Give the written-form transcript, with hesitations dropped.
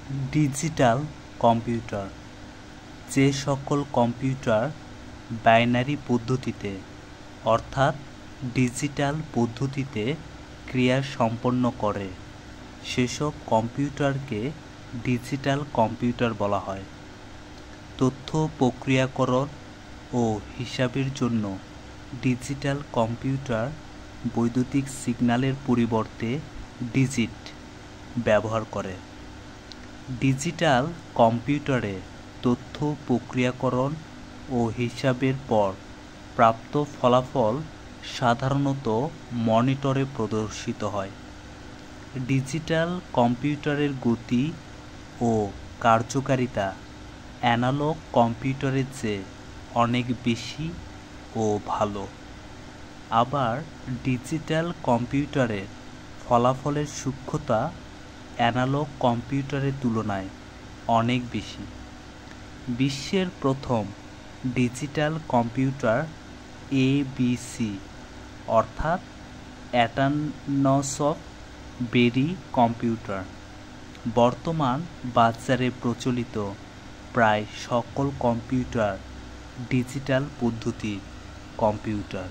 Digital computer যে সকল computer binary পদ্ধতিতে অর্থাৎ ডিজিটাল পদ্ধতিতে ক্রিয়া সম্পন্ন করে সেসব কম্পিউটারকে ডিজিটাল কম্পিউটার বলা হয়। তথ্য প্রক্রিয়াকরণ ও হিসাবের জন্য ডিজিটাল কম্পিউটার বৈদ্যুতিক সিগন্যালের পরিবর্তে ডিজিট ব্যবহার করে। ডিজিটাল কম্পিউটারে তথ্য প্রক্রিয়াকরণ ও হিসাবের পর প্রাপ্ত ফলাফল সাধারণত মনিটরে প্রদর্শিত হয়। ডিজিটাল কম্পিউটারের গতি ও কার্যকারিতা অ্যানালগ কম্পিউটারের চেয়ে অনেক বেশি ও ভালো। আবার ডিজিটাল কম্পিউটারের ফলাফলের সূক্ষ্মতা অ্যানালগ কম্পিউটারের তুলনায় অনেক বেশি। বিশ্বের প্রথম ডিজিটাল কম্পিউটার ABC অর্থাৎ অ্যাটনসফ বেরি কম্পিউটার বর্তমান বাজারে প্রচলিত প্রায় সকল কম্পিউটার ডিজিটাল পদ্ধতির কম্পিউটার।